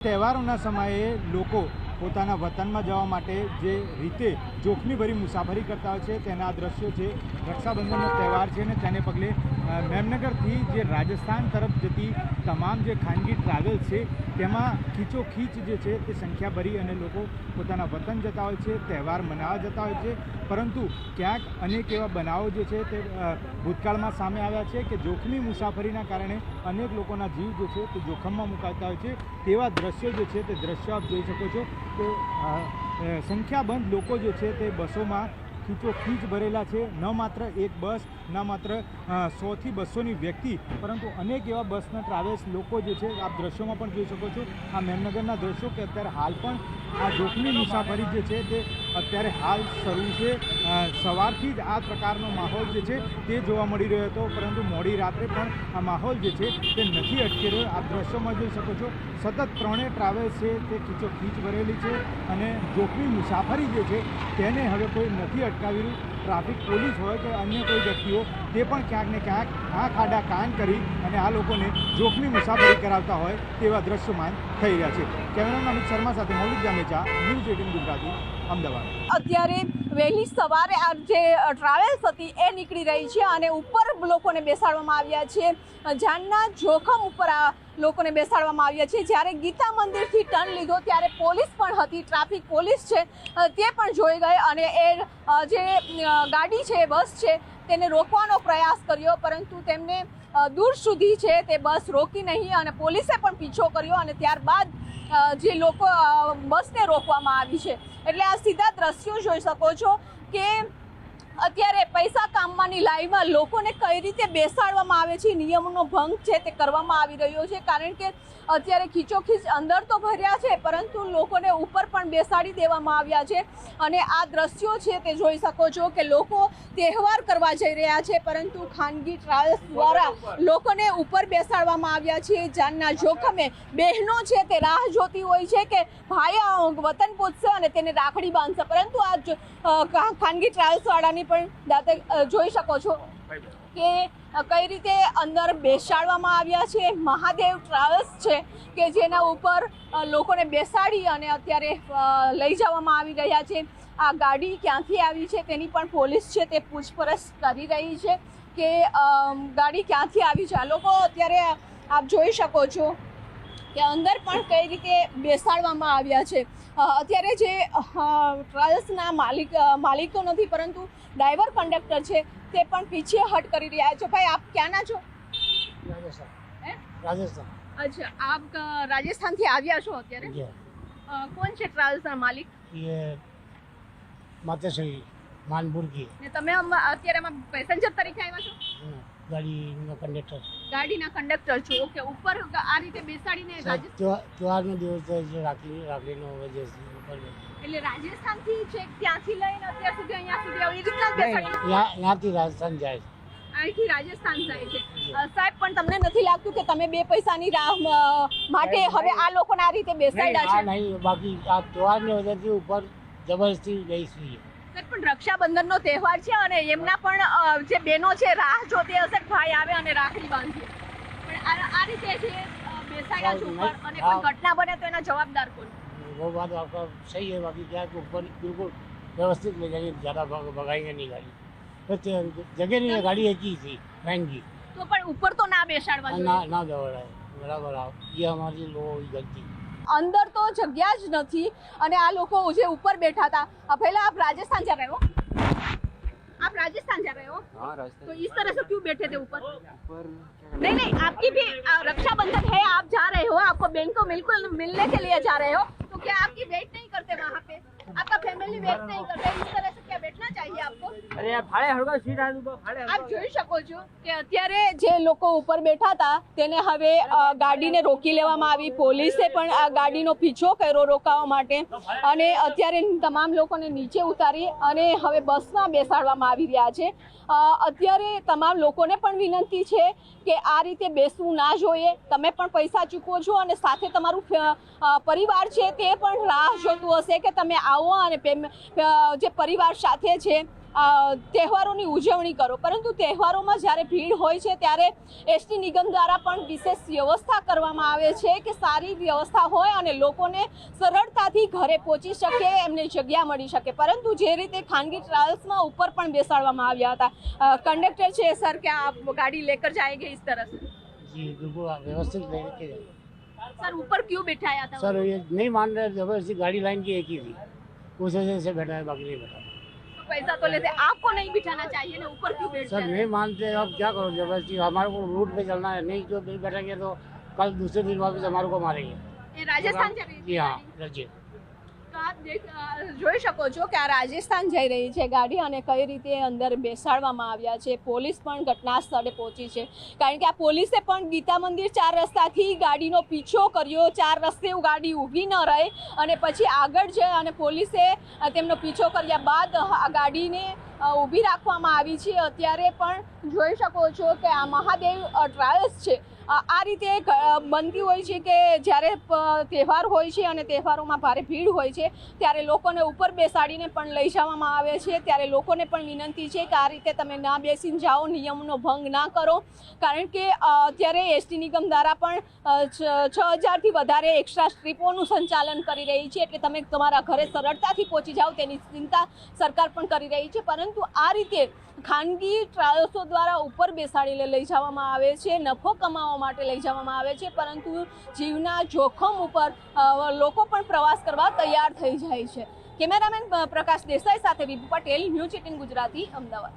તહેવારોના સમયે લોકો પોતાના વતનમાં જવા માટે જે રીતે જોખમીભરી મુસાફરી કરતા હોય છે તેના દ્રશ્યો છે। રક્ષાબંધનનો તહેવાર છે અને તેને પગલે મેમનગરથી જે રાજસ્થાન તરફ જતી તમામ જે ખાનગી ટ્રાવેલ્સ છે તેમાં ખીચોખીચ જે છે તે સંખ્યા ભરી અને લોકો પોતાના વતન જતા હોય છે, તહેવાર મનાવવા જતા હોય છે। પરંતુ ક્યાંક અનેક એવા બનાવો જે છે તે ભૂતકાળમાં સામે આવ્યા છે કે જોખમી મુસાફરીના કારણે અનેક લોકોના જીવ જે છે તે જોખમમાં મુકાતા હોય છે। તેવા દ્રશ્યો જે છે તે દ્રશ્યો આપ જોઈ શકો છો કે સંખ્યાબંધ લોકો જે છે તે બસોમાં ખીચોખીચ ભરેલા છે। ન માત્ર એક બસ, ન માત્ર 100 થી 200ની વ્યક્તિ, પરંતુ અનેક એવા બસના ટ્રાવેલ્સ લોકો જે છે આપ દ્રશ્યોમાં પણ જોઈ શકો છો। આ મેમનગરના દ્રશ્યો કે અત્યારે હાલ પણ આ જોખમી મુસાફરી જે છે તે અત્યારે હાલ શરૂ છે। સવારથી જ આ પ્રકારનો માહોલ જે છે તે જોવા મળી રહ્યો હતો, પરંતુ મોડી રાત્રે પણ આ માહોલ જે છે તે નથી અટકી રહ્યો। આપ દ્રશ્યોમાં જોઈ શકો છો સતત ત્રણેય ટ્રાવેલ્સ છે તે ખીચોખીચ ભરેલી છે અને જોખમી મુસાફરી જે છે તેને હવે કોઈ નથી અટકાવી રહ્યું। ટ્રાફિક પોલીસ હોય કે અન્ય કોઈ વ્યક્તિઓ તે પણ ક્યાંક ને ક્યાંક આંખ આડા કાન કરી અને આ લોકોને જોખમી મુસાફરી કરાવતા હોય તેવા દ્રશ્યમાન થઈ રહ્યા છે। કેમેરામેન અમિત શર્મા સાથે મૌલિક જામેચા, ન્યૂઝ 18 ગુજરાતી, અમદાવાદ। અત્યારે વહેલી સવારે આ જે ટ્રાવેલ્સ હતી એ નીકળી રહી છે અને ઉપર લોકોને બેસાડવામાં આવ્યા છે। જાનના જોખમ ઉપર આ લોકોને બેસાડવામાં આવ્યા છે। જ્યારે ગીતા મંદિરથી ટર્ન લીધો ત્યારે પોલીસ પણ હતી, ટ્રાફિક પોલીસ છે તે પણ જોઈ ગઈ અને એ જે ગાડી છે, બસ છે, તેને રોકવાનો પ્રયાસ કર્યો, પરંતુ તેમને દૂર સુધી છે તે બસ રોકી નહીં અને પોલીસે પણ પીછો કર્યો અને ત્યારબાદ જે લોકો બસને રોકવામાં આવી છે। એટલે આ સીધા દ્રશ્યો જોઈ શકો છો કે અત્યારે પૈસા કામમાંની લાઈનમાં લોકોને કઈ રીતે બેસાડવામાં આવે છે, નિયમોનો ભંગ છે તે કરવામાં આવી રહ્યો છે। કારણ કે અત્યારે ખીચોખીચ અંદર તો ભર્યા છે, પરંતુ લોકોને ઉપર પણ બેસાડી દેવામાં આવ્યા છે અને આ દ્રશ્યો છે તે જોઈ શકો છો કે લોકો તહેવાર કરવા જઈ રહ્યા છે, પરંતુ ખાનગી ટ્રાવેલ્સ દ્વારા લોકોને ઉપર બેસાડવામાં આવ્યા છે। જાનના જોખમે બહેનો છે તે રાહ જોતી હોય છે કે ભાઈ વતન પહોંચશે અને તેને રાખડી બાંધશે, પરંતુ આ ખાનગી ટ્રાવેલ્સ વાળાની પણ દાતે જોઈ શકો છો કે કઈ રીતે અંદર બેસાડવામાં આવ્યા છે। મહાદેવ ટ્રાવેલ્સ છે કે જેના ઉપર લોકોને બેસાડી અને અત્યારે લઈ જવામાં આવી રહ્યા છે। આ ગાડી ક્યાંથી આવી છે તેની પણ પોલીસ છે તે પૂછપરછ કરી રહી છે કે ગાડી ક્યાંથી આવી છે। આ લોકો અત્યારે આપ જોઈ શકો છો કે અંદર પણ કઈ રીતે બેસાડવામાં આવ્યા છે। અત્યારે જે ટ્રાવેલ્સના માલિકો નથી, પરંતુ ડ્રાઈવર કંડક્ટર છે તે પણ પીછે હટ કરી રહ્યા છે। ભાઈ આપ ક્યાંના છો? राजस्थान। अच्छा, आप राजस्थान થી આવ્યા છો અત્યારે? કોણ છે ટ્રાવેલ્સના માલિક? ये मातेश्वरी मानपुर की ને તમે અત્યારે પેસેન્જર તરીકે આવ્યા છો? गाड़ी कंडक्टर। ગાડીના કંડક્ટર છો? ઓકે, ઉપર આ રીતે બેસાડીને त्योहार નો દિવસ છે, રાખડીનો વજહ ઉપર એટલે રાજસ્થાનથી છે ત્યાંથી લઈને અત્યાર સુધી અહીંયા સુધી આવી રીતના બેસાડી ત્યાંથી રાજસ્થાન જાય છે। અહીંથી રાજસ્થાન જાય છે। સાહેબ, પણ તમને નથી લાગતું કે તમે બે પૈસાની રાહ માટે હવે આ લોકોને આ રીતે બેસાડ્યા છે? નહીં, બાકી આ ત્યોહારની વજહથી ઉપર જબરદસ્તી બેસી છે। પણ રક્ષાબંધનનો તહેવાર છે અને એમના પણ જે બહેનો છે રાહ જોતી હશે ભાઈ આવે અને રાખડી બાંધે, પણ આ રીતે જે બેસાડ્યા છે ઉપર અને કોઈ ઘટના બને તો એના જવાબદાર કોણ? वो बात आपका सही है, बाकी क्या है ऊपर बिल्कुल व्यवस्थित ले जाएंगे, ज़्यादा भगाएंगे नहीं गाड़ी, तो जगह नहीं है, गाड़ी एक ही थी वैन की, તો પણ ઉપર તો ના બેસાડવા જોઈએ। ना दौड़ा है बराबर। ये हमारी लोगों की गलती। अंदर तो जगह ज नहीं અને આ લોકો જે ઉપર બેઠા હતા। पहले आप राजस्थान जा रहे हो? आप राजस्थान जा रहे हो? हाँ, राजस्थान। तो इस तरह से क्यों बैठे थे ऊपर? नहीं, आपकी भी रक्षाबंधन है, आप जा रहे हो, आपको बहन को बिल्कुल मिलने के लिए जा रहे हो, तो क्या आपकी वेट नहीं करते वहाँ पे? आपका फैमिली वेट नहीं करते? इस तरह से क्या बैठना चाहिए आपको? अरे यार, भाड़े हड़का सीट आलू तो भाड़े આપ જોઈ શકો છો કે અત્યારે જે લોકો ઉપર બેઠા હતા તેને હવે ગાડીને રોકી લેવામાં આવી। પોલીસે પણ આ ગાડીનો પીછો કર્યો રોકાવા માટે અને અત્યારે તમામ લોકોને નીચે ઉતારી અને હવે બસમાં બેસાડવામાં આવી રહ્યા છે। અત્યારે તમામ લોકોને પણ વિનંતી છે કે આ રીતે બેસવું ના જોઈએ। તમે પણ પૈસા ચૂકવો છો અને સાથે તમારું પરિવાર છે તે પણ રાહ જોતું હશે કે તમે આવો અને જે પરિવાર સાથે છે તહેવારોની ઉજવણી કરો, પરંતુ તહેવારોમાં જ્યારે ભીડ હોય છે ત્યારે એસટી નિગમ દ્વારા પણ વિશેષ વ્યવસ્થા કરવામાં આવે છે કે સારી વ્યવસ્થા હોય અને લોકોને સરળતાથી ઘરે પહોંચી શકે, એમને જગ્યા મળી શકે, પરંતુ જે રીતે ખાનગી ટ્રાવેલ્સમાં ઉપર પણ બેસાડવામાં આવ્યા હતા। कंडक्टर છે સર, क्या आप गाड़ी लेकर जाएंगे इस तरह से? जी बिल्कुल व्यवस्थित लेके जाए। सर ऊपर क्यों बिठाया था? सर ये नहीं मान रहे, जबरदस्ती गाड़ी लाइन की एक ही थी, उस वजह से बैठा है, बाकी नहीं बैठा। तो पैसा तो लेते, आपको नहीं बिठाना चाहिए ना, ऊपर क्यों बैठ सर नहीं मानते, अब क्या करो, जबरदस्ती हमारे को रूट पे चलना है, नहीं जो नहीं बैठेंगे तो कल दूसरे दिन वापस हमारे को मारेंगे। ये राजस्थान जा रही जी है हाँ रजिए। તો આપ જોઈ શકો છો કે આ રાજસ્થાન જઈ રહી છે ગાડી અને કઈ રીતે અંદર બેસાડવામાં આવ્યા છે। પોલીસ પણ ઘટના સ્થળે પહોંચી છે, કારણ કે આ પોલીસે પણ ગીતા મંદિર 4 રસ્તાથી ગાડીનો પીછો કર્યો, 4 રસ્તે ગાડી ઊભી ન રહે અને પછી આગળ જઈ અને પોલીસે તેમનો પીછો કર્યા બાદ આ ગાડીને ઊભી રાખવામાં આવી છે। અત્યારે પણ જોઈ શકો છો કે આ મહાદેવ ટ્રાવેલ્સ છે આ રીતે બનતી હોય છે કે જ્યારે તહેવાર હોય છે અને તહેવારોમાં ભારે ભીડ હોય છે ત્યારે લોકોને ઉપર બેસાડીને પણ લઈ જવામાં આવે છે। ત્યારે લોકોને પણ વિનંતી છે કે આ રીતે તમે ના બેસીને જાઓ, નિયમનો ભંગ ના કરો, કારણ કે અત્યારે એસટી નિગમ દ્વારા પણ 6000થી વધારે એક્સ્ટ્રા ટ્રીપોનું સંચાલન કરી રહી છે, એટલે તમે તમારા ઘરે સરળતાથી પહોંચી જાઓ તેની ચિંતા સરકાર પણ કરી રહી છે। પરંતુ આ રીતે ખાનગી ટ્રાવેલ્સો દ્વારા ઉપર બેસાડીને લઈ જવામાં આવે છે, નફો કમાવા માટે લઈ જવામાં આવે છે, પરંતુ જીવના જોખમ ઉપર લોકો પણ પ્રવાસ કરવા તૈયાર થઈ જાય છે। કેમેરામેન પ્રકાશ દેસાઈ સાથે વિભુ પટેલ, ન્યૂઝ 18 ગુજરાતી, અમદાવાદ।